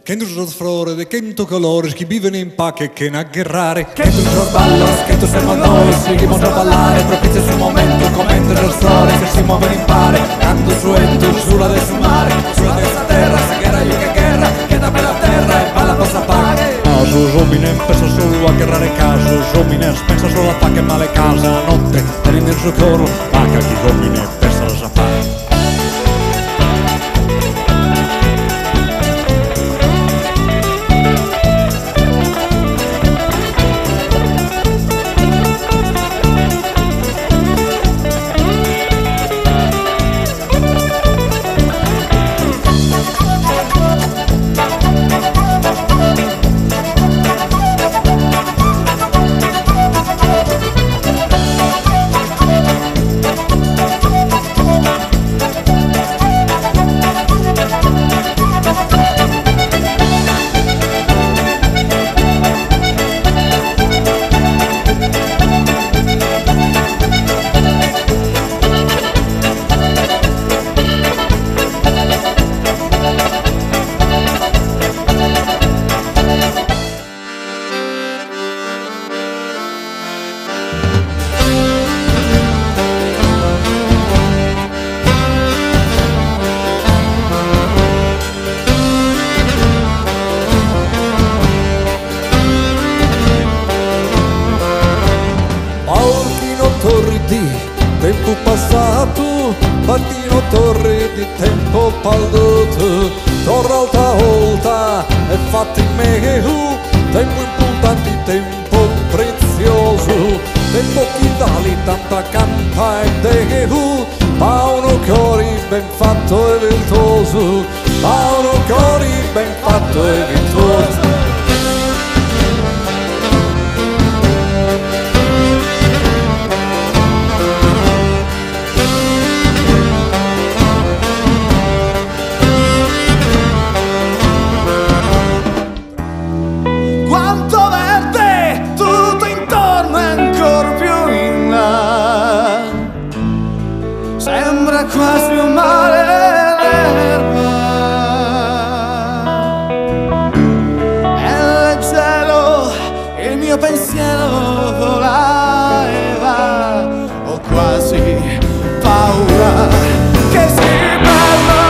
Che tu sos flore, de che tu colores, chi vivono in pace, che na guerrare. Che tu sos ballos, che tu siamo noi, si chi mostra ballare, propizia su momento, commento il storia, che si muovono in pare, canto su e tu, sulla del su mare, sulla terza terra, se guerra io che guerra, che da bella terra e balla possa pagare. Caso, Zominen pensa solo a guerrare caso, Zominen pensa solo a fare che male casa, la notte, tenendo il suo coro, ma che chi Zominen pensa la sapere. Tempo passato, mattino torre di tempo perduto, torna alta volta e fatti meglio, tempo importante, tempo prezioso, tempo che vale tanta campa e devo, ma uno cuore ben fatto e virtuoso, ma uno cuore ben fatto e virtuoso. Quasi un mare l'erba è leggero, il mio pensiero vola e va, ho quasi paura che si perda.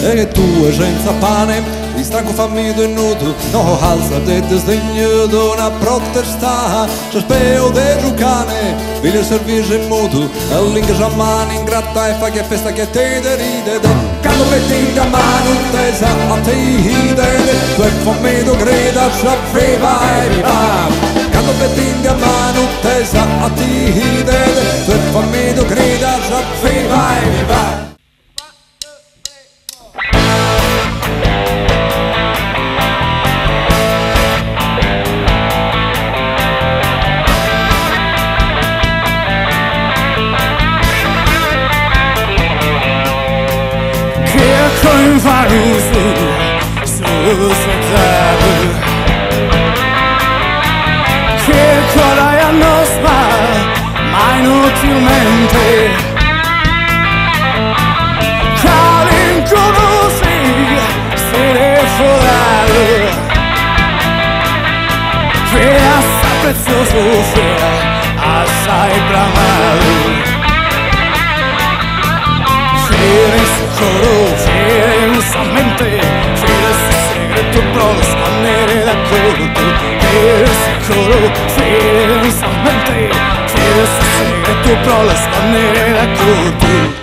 E tu senza pane, di stanco famito e nudo, no alza de desdegno d'una protesta, se speo de giucane, viene servire in muto, e l'ingas a mano in gratta e fa che festa che te deride, quando metti in mano tesa a te hidede, tu è famito grida, sapeva e viva, quando metti in mano tesa a te hidede, tu è famito grida, sapeva e viva. Con valuso su società che quella a nos ma inutilmente calin conosci se ne fuori che assai prezioso assai bramare. lo scornere da tutti.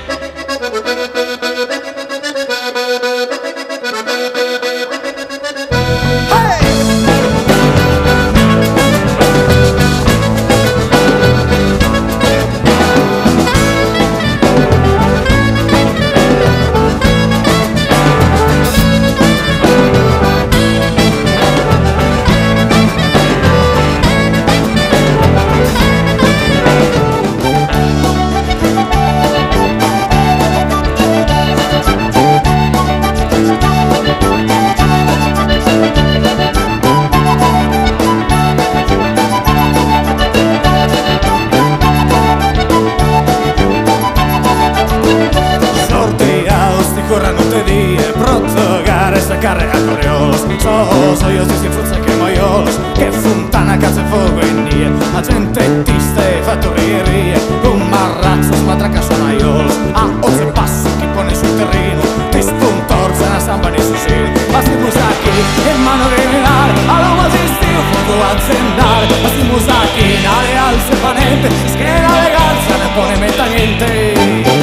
Corrano te die, protogare, sacare a corios. Soy yo, si forza che moios, che fontana, casa e fuoco in die. La gente ti stai fattorie, con marrazzo, smatraca sonaios. A oze passo che pone sul terreno, ti spuntorza una samba di susil. Basti musacchi, in mano criminale, all'uomo si stiu, fuoco aziendale. Basti musacchi, in area al sepanente, schiena legalza, ne pone metta niente.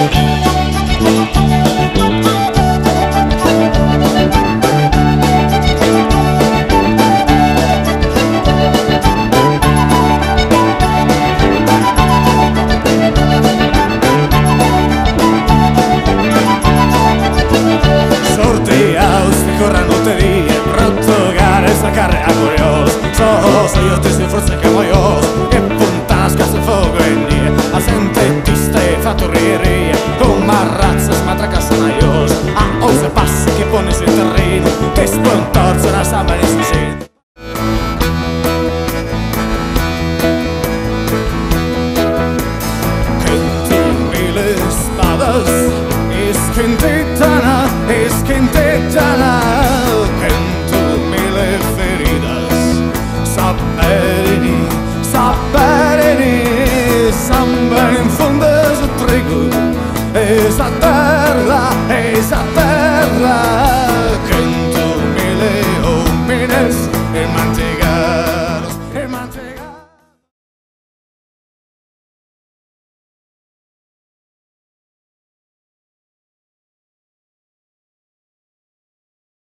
Corrano te die, protogare, sacare a curios. Soy yo, te forza che moios, che puntana scassa il fuoco in die. A gente ti stai fattorie, con marrazza, smatraca sonaios. A ose passi che pone sul terreno, te spontorza una samba di suicid. Es que intentana